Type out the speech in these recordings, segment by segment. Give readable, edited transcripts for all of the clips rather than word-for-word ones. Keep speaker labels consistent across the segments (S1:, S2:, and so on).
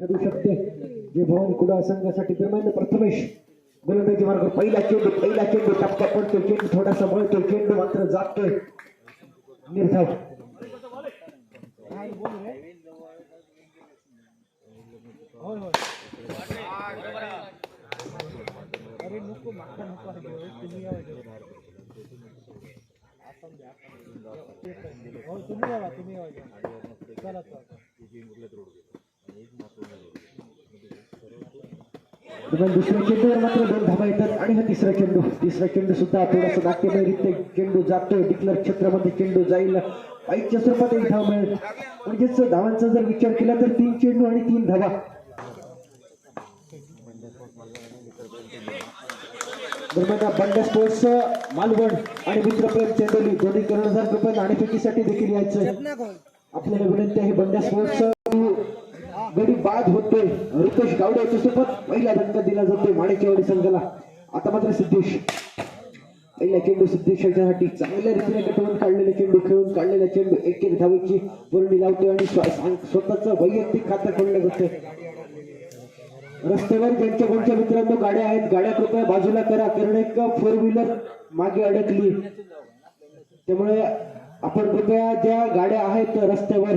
S1: करू शकते जे भवन कुडा संघासाठी दरम्यान प्रथमेश गोलंदाजी मार्ग पहिला चेंडू टप्पा पडतो चेंडू थोडासा वळतो चेंडू मात्र जातोय निर्धाव
S2: अरे नको मागचा नको आहे तुम्ही या तुम्ही चला
S1: दुसऱ्या चेंडूवर मात्र 2 धावा येतात आणि हा तिसरा चेंडू सुद्धा थोडासा नाट्यमयरित्या चेंडू जातोय डिक्लर क्षेत्रामध्ये चेंडू जाईल पाईच्या स्वरूपात 1 धाव मिळेल म्हणजेच धावांचा जर विचार केला तर 3 चेंडू आणि 3 धावा दरम्यान बंड्या स्पोर्ट्स मालवण आणि मित्रप्रेम चेंडोली दोन्ही ₹1,000 नाणेफेकीसाठी देखील यायचं आपल्याला विनंती आहे बंड्या स्पोर्ट्स गडी बाद होतोय रुपेश गावडे याच्या सोबत पहिला धक्का दिला जातोय माणिकेवाडी संघाला आता मात्र सिद्धेश पहिला चेंडू सिद्धेश याच्यासाठी चांगल्या रीतीने कटवून काढलेला चेंडू खेळून काढलेला चेंडू 1-1 धावेची वर्णी लावतोय आणि स्वतःचं वैयक्तिक खातं खोललं जातंय रस्त्यावर ज्यांच्या कोणत्या मित्रांनो गाड्या आहेत गाड्या कृपया बाजूला करा कारण एक 4 व्हीलर मागे अडकली त्यामुळे आपण कृपया ज्या गाड्या आहेत रस्त्यावर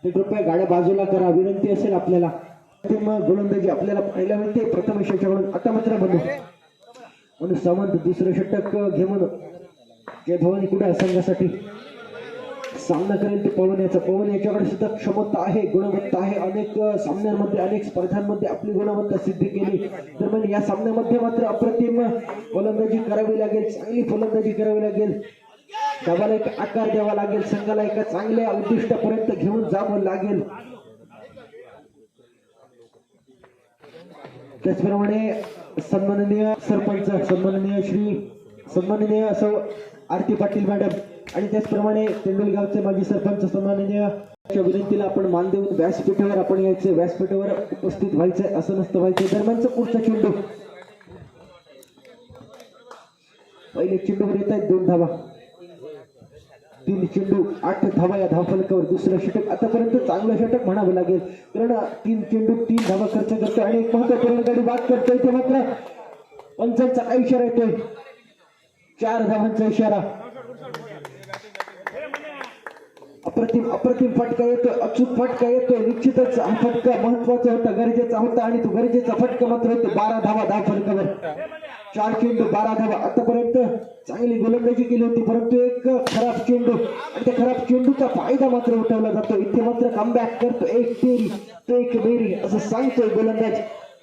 S1: ते कृपया गाड्या बाजूला करा विनंती असेल आपल्याला गोलंदाजी आपल्याला पाहायला मिळते प्रथम यशाकडून आता मात्र म्हणून सावंत दुसरं षटक घेऊन जय भवानी कुडा संघासाठी सामना करेल ते पवन याच्याकडे सुद्धा क्षमता आहे गुणवत्ता आहे अनेक सामन्यांमध्ये अनेक स्पर्धांमध्ये आपली गुणवत्ता सिद्ध केली दरम्यान या सामन्यामध्ये मात्र अप्रतिम फलंदाजी करावी लागेल चांगली फलंदाजी करावी लागेल डावाला एक आकार द्यावा लागेल संघाला एका चांगल्या उद्दिष्टापर्यंत घेऊन जावं लागेल त्याचप्रमाणे सन्माननीय सरपंच सन्माननीय असं आरती पाटील मॅडम आणि त्याचप्रमाणे तेंडोली गावचे माजी सरपंच सन्माननीय विनंतीला आपण मान देऊन व्यासपीठावर आपण यायचं व्यासपीठावर उपस्थित व्हायचंय असं नसतं व्हायचंय दरम्यानचा पुढचा चेंडू पहिले चेंडूवर येत आहेत 2 धावा 3 चेंडू 8 धावा या धावफलकावर दुसरं षटक आतापर्यंत चांगलं षटक म्हणावं लागेल कारण 3 चेंडू 3 धावा खर्च करतोय आणि एक महत्वपूर्ण गडी बाद करतोय ते मात्र पंचांचा काय इशारा येतोय 4 धावांचा इशारा अप्रतिम फटका येतोय अचूक फटका येतोय निश्चितच हा फटका महत्वाचा होता गरजेचा होता आणि तो गरजेचा फटका मात्र होतो 12 धावा धावफलकावर 4 चेंडू 12 धावा आतापर्यंत चांगली गोलंदाजी केली होती परंतु एक खराब चेंडू आणि त्या खराब चेंडूचा फायदा मात्र उठवला जातो इथे मात्र कमबॅक करतो एक तेरी तो एक मेरी असं सांगतोय गोलंदाज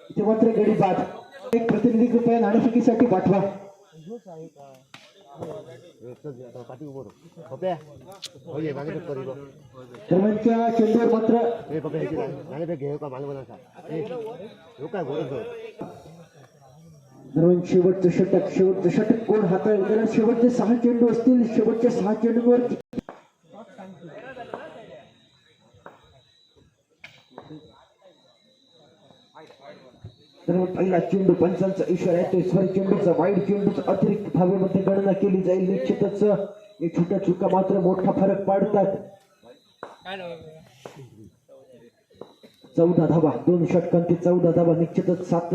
S1: इथे मात्र गडी बाद एक प्रतिनिधी कृपया नाणेफेकीसाठी पाठवा दरम्यानच्या चेंडूवर मात्र दरम्यान शेवटचं षटक कोण हाताळेल त्याला शेवटचे 6 चेंडू असतील शेवटच्या 6 चेंडूवर पहिला चेंडू पंचांचा इशारा येतोय सॉरी चेंडूचा वाईड चेंडूचा अतिरिक्त धावेमध्ये गणना केली जाईल निश्चितच एक छोट्या चुका मात्र मोठा फरक पाडतात 14 धावा 2 षटकांती 14 धावा निश्चितच 7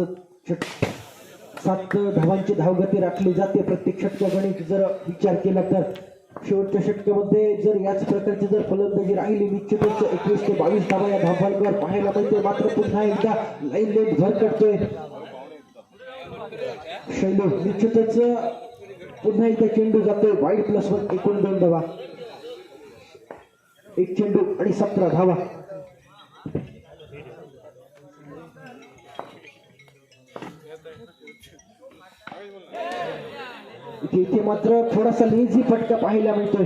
S1: धावांची धावगती राखली जाते प्रत्येक षटकागणिक जर विचार केला तर शेवटच्या षटकामध्ये जर याच प्रकारची जर फलंदाजी राहिली निश्चितच 21 ते 22 धावा या धावफलकावर पाहायला मिळते मात्र पुन्हा एकदा लाईन लेट भरकटतोय शैलू निश्चितच पुन्हा एकदा चेंडू जातोय वाईड +1 एकूण 2 धावा 1 चेंडू आणि 17 धावा इथे मात्र थोडासा लेझी फटका पाहायला मिळतोय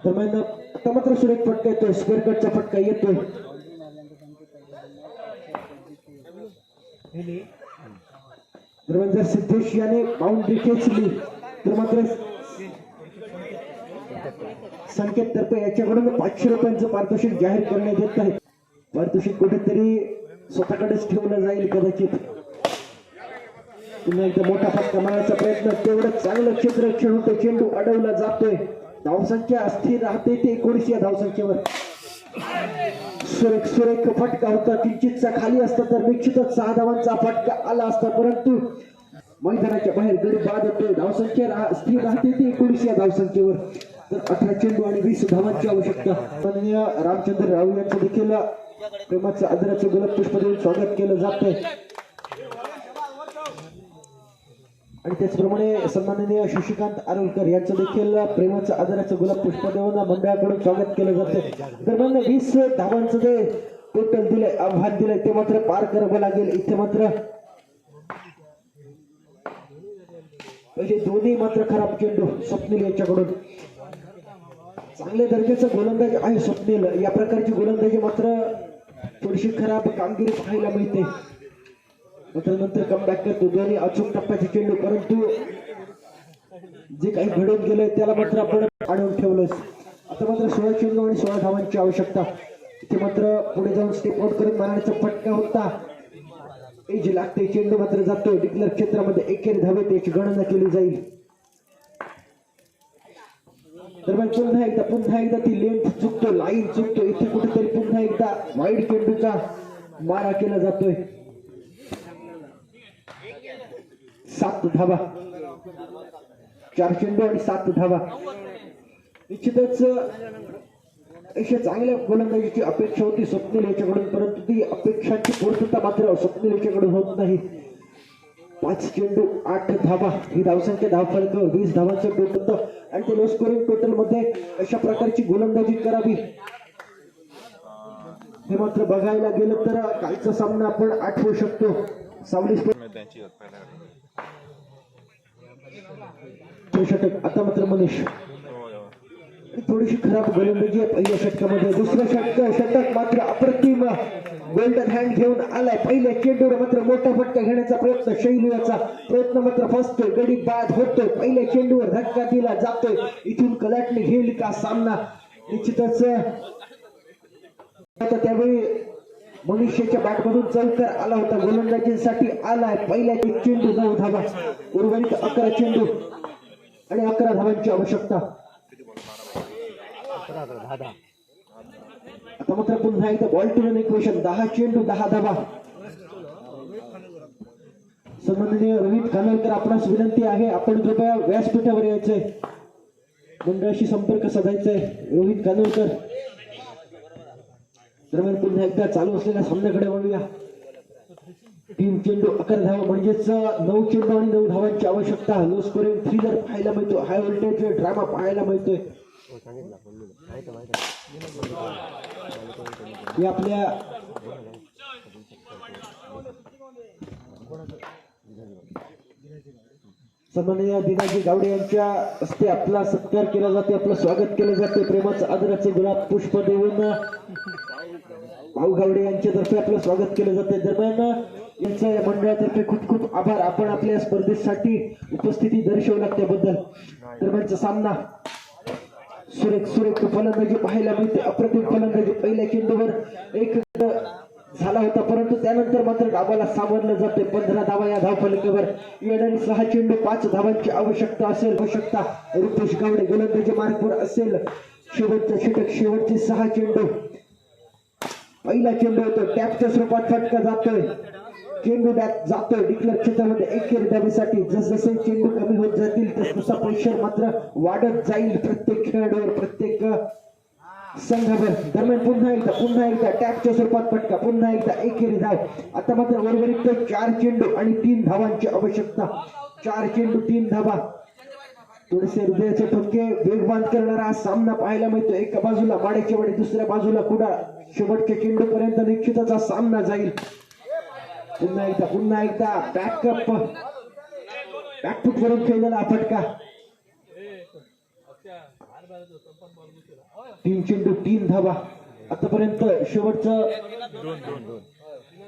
S1: दरम्यान आता मात्र सुरेख फटका येतोय स्क्वेअर कटचा फटका येतोय दरम्यान जर सिद्धेश याने बाउंड्री खेचली तर मात्र संकेत तर्फे याच्याकडून 500 रुपयांचं पारितोषिक जाहीर करण्यात येत आहे पारितोषिक कुठेतरी स्वतःकडेच ठेवलं जाईल कदाचित पुन्हा एकदा मोठा फटका मारण्याचा प्रयत्न तेवढं चांगलं क्षेत्ररक्षण होतं चेंडू अडवला जातोय धावसंख्या अस्थिर राहते ते 19 या धावसंख्येवर. सुरेख सुरेख फटका होता, किंचितचा खाली असता तर निश्चितच 6 धावांचा फटका आला असता, परंतु मैदानाच्या बाहेर गडी बाद होतोय. धावसंख्या स्थिर राहते ती 19 या धावसंख्येवर. तर 18 चेंडू आणि 20 धावांची आवश्यकता. माननीय रामचंद्र राव यांचं देखील प्रेमाचं आदराचं गुलाब पुष्प देऊन स्वागत केलं जात आहे. आणि त्याचप्रमाणे सन्माननीय शशिकांत आरोलकर यांचं देखील प्रेमाचं आदराचं गुलाब पुष्प देऊन मंडळाकडून स्वागत केलं जाते. दरम्यान 20 धावांचं जे टोटल दिलंय, आव्हान दिलंय, ते मात्र पार करावं लागेल. इथे मात्र पहिले दोन्ही मात्र खराब चेंडू स्वप्नील यांच्याकडून. चांगल्या दर्जाचं गोलंदाज आहे स्वप्नील, या प्रकारची गोलंदाजी मात्र थोडीशी खराब कामगिरी पाहायला मिळते. मात्र नंतर कमबॅक करतो दोन्ही अचूक टप्प्याचे चेंडू, परंतु जे काही घडून गेलंय त्याला मात्र आपण अडवून ठेवलंय. आता मात्र 16 चेंडू आणि 16 धावांची आवश्यकता. इथे मात्र पुढे जाऊन स्टेप आउट करून मारण्याचा फटका होता. एज लागते, चेंडू मात्र जातो डिक्लेअर क्षेत्रामध्ये. एकेरी धावेत याची गणना केली जाईल. दरम्यान पुन्हा एकदा ती लेंथ चुकतो, लाईन चुकतो. इथे कुठेतरी पुन्हा एकदा वाईड चेंडूचा मारा केला जातोय. 7 धावा, 4 चेंडू आणि 7 धावा. निश्चितच अशा चांगल्या गोलंदाजीची अपेक्षा होती स्वप्नील याच्याकडून, परंतु ती अपेक्षांची पूर्तता मात्र स्वप्नील याच्याकडून होत नाही. 5 चेंडू 8 धावा ही धावसंख्या धावफलकावर 20 धावांचं टोटल आणि ते लो स्कोरिंग टोटल मध्ये अशा प्रकारची गोलंदाजी करावी हे मात्र बघायला गेलं तर कालचा सामना आपण आठवू शकतो. सावली षटक. आता मात्र मनीष थोडीशी खराब गोलंदाजी आहे पहिल्या षटकामध्ये. दुसऱ्या षटक मात्र अप्रतिम गोल्डन हँड घेऊन आलाय. पहिल्या चेंडूवर मात्र मोठा फटका घेण्याचा प्रयत्न, शैलूचा प्रयत्न मात्र फसतोय, गडी बाद होतोय. पहिल्या चेंडूवर धक्का दिला जातोय. इथून कलाटणी घेईल का सामना? निश्चितच त्यावेळी मनुष्याच्या बॅटमधून चौकार आला होता, गोलंदाजीसाठी आलाय. पहिल्या चेंडू 9 धावा, उर्वरित 11 चेंडू आणि 11 धावांची आवश्यकता. आता मात्र पुन्हा एकदा बॉल टू रन इक्वेशन. 10 चेंडू 10 धावा. सन्माननीय रोहित कानोलकर, आपणास विनंती आहे आपण कृपया व्यासपीठावर यायचंय, मंडळाशी संपर्क साधायचाय. रोहित कानोलकर. दरम्यान पुन्हा एकदा चालू असलेल्या सामन्याकडे वळूया. 3 चेंडू 11 धावा, म्हणजेच 9 चेंडू आणि 9 धावांची आवश्यकता. लो स्कोरिंग थ्रिलर पाहायला मिळतो, हाय व्होल्टेज ड्रामा पाहायला मिळतोय. आपल्या सन्माननीय दिनाजी गावडे यांच्या हस्ते आपला सत्कार केला जाते, आपलं स्वागत केलं जाते. प्रेमाचं आदराचं गुलाब पुष्प देऊन भाऊ गावडे यांच्यातर्फे आपलं स्वागत केलं जाते. दरम्यान यांच्या या मंडळातर्फे खूप खूप आभार, आपण आपल्या स्पर्धेसाठी उपस्थिती दर्शवला त्याबद्दल. दरम्यानचा सामना सुरेख फलंदाजी पाहायला मिळते, अप्रतिम फलंदाजी. पहिल्या चेंडूवर एक झाला होता, परंतु त्यानंतर मात्र डावाला सावरलं जाते. 15 धावा या धावफलकावर. येणारी 6 चेंडू 5 धावांची आवश्यकता असेल. आवश्यकता रुपेश गावडे गोलंदाजी मार्गवर असेल. शेवटचं षटक, शेवटचे 6 चेंडू. पहिला चेंडू होतो, टॅपच्या स्वरूपात फटका जातोय, चेंडू जातोय डिक्लेअर क्षेत्रामध्ये एकेरी धावेसाठी. जसजसे चेंडू कमी होत जातील तसा प्रेशर मात्र वाढत जाईल प्रत्येक खेळाडूवर, प्रत्येक संघावर. दरम्यान पुन्हा एकदा टॅपच्या स्वरूपात फटका, पुन्हा एकदा एकेरी धाव. आता मात्र उर्वरित 4 चेंडू आणि 3 धावांची आवश्यकता. 4 चेंडू 3 धावा. थोडेसे हृदयाचे ठोके वेगवान करणारा हा सामना पाहायला मिळतो. एका बाजूला माड्याची वाडी, दुसऱ्या बाजूला कुडाळ. शेवटच्या चेंडू पर्यंत निश्चितच हा सामना जाईल. पुन्हा एकदा बॅकफूट वरून खेळलेला फटका. 3 चेंडू 3 धावा. आतापर्यंत शेवटचं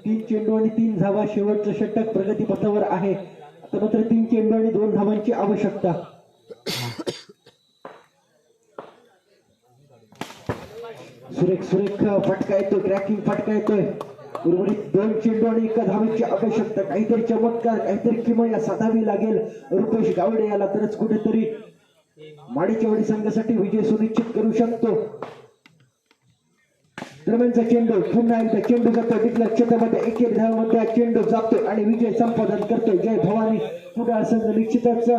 S1: 3 चेंडू आणि 3 धावा. शेवटचं षटक प्रगतीपथावर आहे. आता मात्र 3 चेंडू आणि 2 धावांची आवश्यकता. सुरेख फटका येतोय, क्रॅकिंग फटका येतोय. उर्वरित 2 चेंडू आणि 1 धावेची आवश्यकता. काहीतरी चमत्कार, काहीतरी किमया साधावी लागेल रुपेश गावडे याला, तरच कुठेतरी माडीचेवाडी संघासाठी विजय सुनिश्चित करू शकतो. दरम्यानचा चेंडू पुन्हा एकदा चेंडू जातो तिथल्या क्षेत्रामध्ये एकेरी धावामध्ये चेंडू जातोय आणि विजय संपादन करतोय जय भवानी. पुढे संघ निश्चितच